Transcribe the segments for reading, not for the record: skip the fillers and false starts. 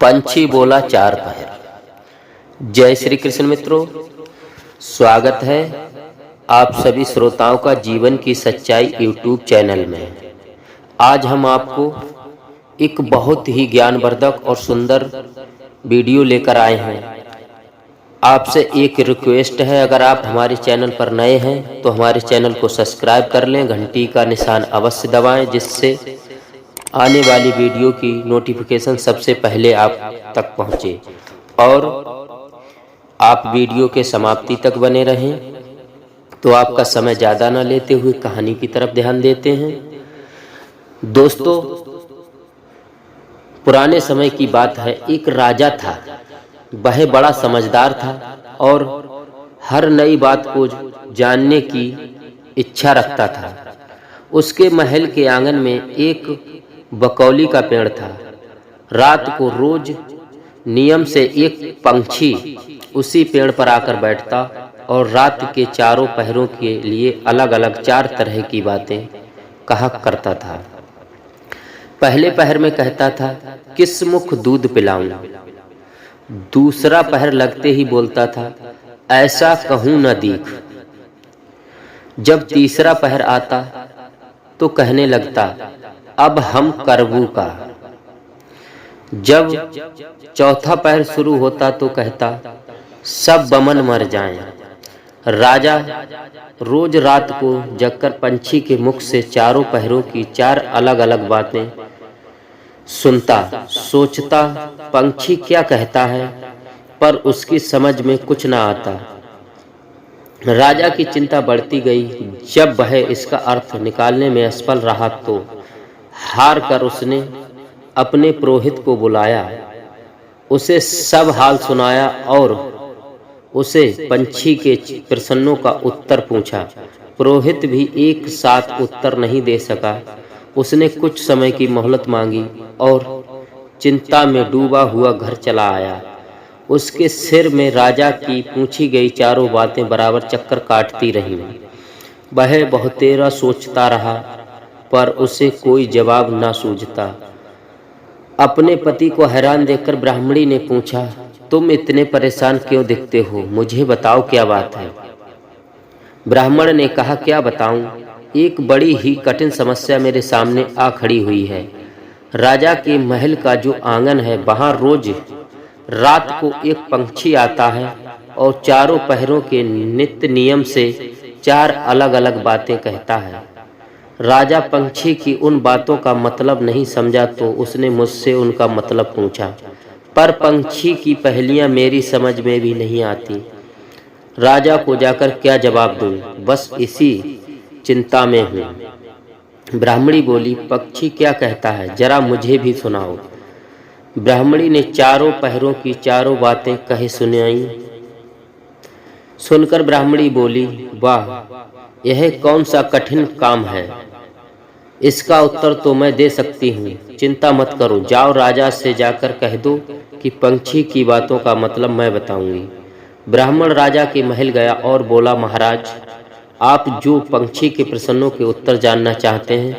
पंछी बोला चार पहर। जय श्री कृष्ण मित्रों, स्वागत है आप सभी श्रोताओं का जीवन की सच्चाई यूट्यूब चैनल में। आज हम आपको एक बहुत ही ज्ञानवर्धक और सुंदर वीडियो लेकर आए हैं। आपसे एक रिक्वेस्ट है, अगर आप हमारे चैनल पर नए हैं तो हमारे चैनल को सब्सक्राइब कर लें, घंटी का निशान अवश्य दबाएं, जिससे आने वाली वीडियो की नोटिफिकेशन सबसे पहले आप तक पहुंचे और आप वीडियो के समाप्ति तक बने रहें। तो आपका समय ज़्यादा न लेते हुए कहानी की तरफ ध्यान देते हैं। दोस्तों, पुराने समय की बात है। एक राजा था, वह बड़ा समझदार था और हर नई बात को जानने की इच्छा रखता था। उसके महल के आंगन में एक बकौली का पेड़ था। रात को रोज नियम से एक पंछी उसी पेड़ पर आकर बैठता और रात के चारों पहरों के लिए अलग अलग चार तरह की बातें कहा करता था। पहले पहर में कहता था, किस मुख दूध पिलाऊं। दूसरा पहर लगते ही बोलता था, ऐसा कहूं न दीख। जब तीसरा पहर आता तो कहने लगता, अब हम करबू का। जब चौथा पहर शुरू होता तो कहता, सब बमन मर जाएं। राजा रोज रात को जगकर पंछी के मुख से चारों पहरों की चार अलग अलग बातें सुनता, सोचता पंछी क्या कहता है, पर उसकी समझ में कुछ ना आता। राजा की चिंता बढ़ती गई। जब वह इसका अर्थ निकालने में असफल रहा तो हार कर उसने अपने पुरोहित को बुलाया, उसे सब हाल सुनाया और उसे पंछी के प्रश्नों का उत्तर पूछा। पुरोहित भी एक साथ उत्तर नहीं दे सका। उसने कुछ समय की मोहलत मांगी और चिंता में डूबा हुआ घर चला आया। उसके सिर में राजा की पूछी गई चारों बातें बराबर चक्कर काटती रहीं। वह बहुतेरा सोचता रहा, पर उसे कोई जवाब ना सूझता। अपने पति को हैरान देखकर ब्राह्मणी ने पूछा, तुम इतने परेशान क्यों दिखते हो, मुझे बताओ क्या बात है। ब्राह्मण ने कहा, क्या बताऊं, एक बड़ी ही कठिन समस्या मेरे सामने आ खड़ी हुई है। राजा के महल का जो आंगन है, वहां रोज रात को एक पंछी आता है और चारों पहरों के नित्य नियम से चार अलग अलग बातें कहता है। राजा पंछी की उन बातों का मतलब नहीं समझा तो उसने मुझसे उनका मतलब पूछा, पर पंछी की पहेलियां मेरी समझ में भी नहीं आती। राजा को जाकर क्या जवाब दूं, बस इसी चिंता में हूँ। ब्राह्मणी बोली, पक्षी क्या कहता है, जरा मुझे भी सुनाओ। ब्राह्मणी ने चारों पहरों की चारों बातें कहे सुनाई। सुनकर ब्राह्मणी बोली, वाह, यह कौन सा कठिन काम है, इसका उत्तर तो मैं दे सकती हूँ। चिंता मत करो, जाओ राजा से जाकर कह दो कि पंछी की बातों का मतलब मैं बताऊंगी। ब्राह्मण राजा के महल गया और बोला, महाराज, आप जो पंछी के प्रश्नों के उत्तर जानना चाहते हैं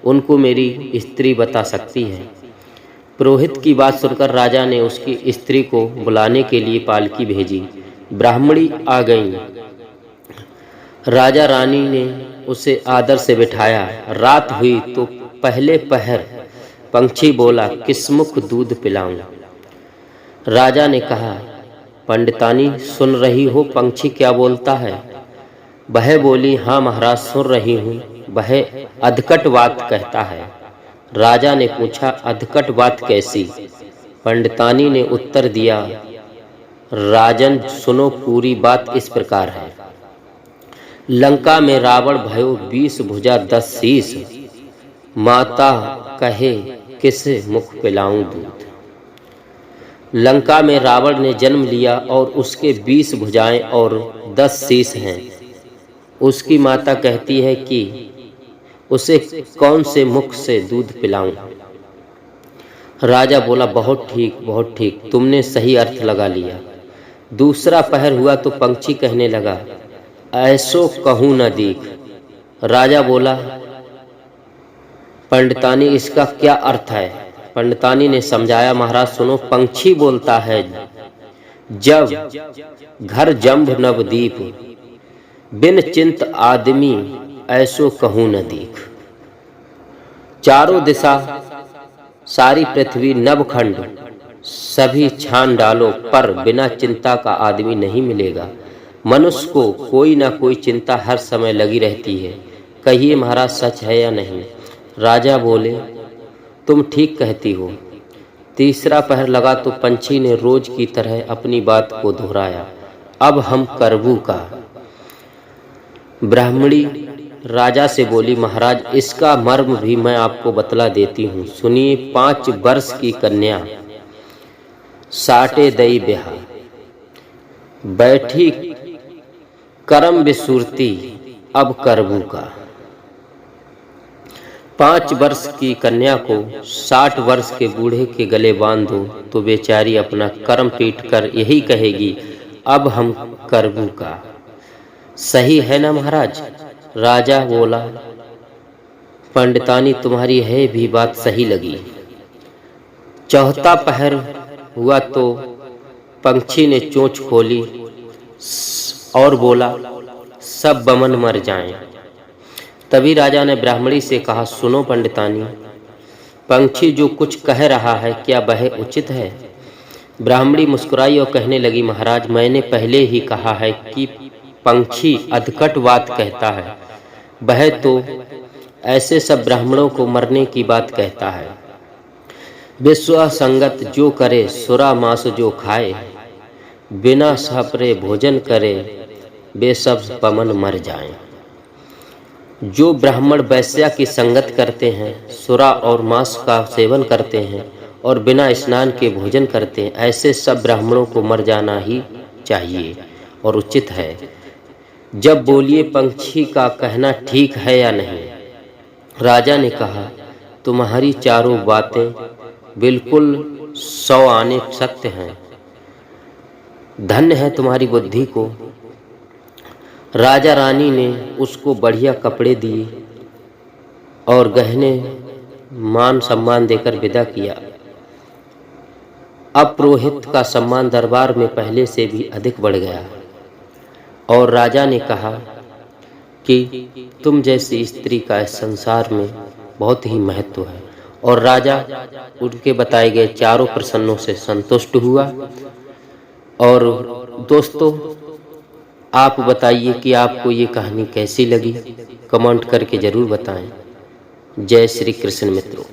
उनको मेरी स्त्री बता सकती है। पुरोहित की बात सुनकर राजा ने उसकी स्त्री को बुलाने के लिए पालकी भेजी। ब्राह्मणी आ गई। राजा रानी ने उसे आदर से बिठाया। रात हुई तो पहले पहर पंछी बोला, किस मुख दूध पिलाऊं। राजा ने कहा, पंडितानी सुन रही हो पंछी क्या बोलता है। वह बोली, हाँ महाराज, सुन रही हूँ, वह अधकट बात कहता है। राजा ने पूछा, अधकट बात कैसी। पंडितानी ने उत्तर दिया, राजन सुनो, पूरी बात इस प्रकार है। लंका में रावण भयो 20 भुजा 10 शीस, माता कहे किस मुख पिलाऊं दूध। लंका में रावण ने जन्म लिया और उसके 20 भुजाएं और 10 शीस हैं। उसकी माता कहती है कि उसे कौन से मुख से दूध पिलाऊं। राजा बोला, बहुत ठीक, बहुत ठीक, तुमने सही अर्थ लगा लिया। दूसरा पहर हुआ तो पंछी कहने लगा, ऐसो कहूं न दीख। राजा बोला, पंडितानी इसका क्या अर्थ है। पंडितानी ने समझाया, महाराज सुनो, पंछी बोलता है, जब घर जंभ नवदीप, बिन चिंत आदमी ऐसो कहूँ न दीख। चारों दिशा सारी पृथ्वी नवखंड सभी छान डालो, पर बिना चिंता का आदमी नहीं मिलेगा। मनुष्य को कोई ना कोई चिंता हर समय लगी रहती है। कहिए महाराज, सच है या नहीं? राजा बोले, तुम ठीक कहती हो। तीसरा पहर लगा तो पंछी ने रोज की तरह अपनी बात को दोहराया, अब हम करबू का। ब्राह्मणी राजा से बोली, महाराज इसका मर्म भी मैं आपको बतला देती हूँ, सुनिए। 5 वर्ष की कन्या साटे दई ब्याह, बैठी करम बिसुरती, अब करबू का। 5 वर्ष की कन्या को 60 वर्ष के बूढ़े के गले बांध दो तो बेचारी अपना कर्म पीट कर यही कहेगी, अब हम करबू का। सही है ना महाराज? राजा बोला, पंडितानी तुम्हारी है भी बात सही लगी। चौथा पहर हुआ तो पंछी ने चोंच खोली और बोला, सब बमन मर जाएं। तभी राजा ने ब्राह्मणी से कहा, सुनो पंडितानी, पंछी जो कुछ कह रहा है क्या वह उचित है? ब्राह्मणी मुस्कुराई और कहने लगी, महाराज मैंने पहले ही कहा है कि पंछी अधकट बात कहता है, वह तो ऐसे सब ब्राह्मणों को मरने की बात कहता है। विश्वा संगत जो करे, सुरा मांस जो खाए, बिना सपरे भोजन करे, वे सब पमन मर जाएं। जो ब्राह्मण वैश्या की संगत करते हैं, सुरा और मांस का सेवन करते हैं और बिना स्नान के भोजन करते हैं, ऐसे सब ब्राह्मणों को मर जाना ही चाहिए और उचित है। जब बोलिए पंछी का कहना ठीक है या नहीं? राजा ने कहा, तुम्हारी चारों बातें बिल्कुल 100 आने सत्य हैं, धन्य है तुम्हारी बुद्धि को। राजा रानी ने उसको बढ़िया कपड़े दिए और गहने मान सम्मान देकर विदा किया। अब पुरोहित का सम्मान दरबार में पहले से भी अधिक बढ़ गया और राजा ने कहा कि तुम जैसी स्त्री का इस संसार में बहुत ही महत्व है। और राजा उनके बताए गए चारों प्रसन्नों से संतुष्ट हुआ। और दोस्तों, आप बताइए कि आपको ये कहानी कैसी लगी, कमेंट करके ज़रूर बताएं। जय श्री कृष्ण मित्रों।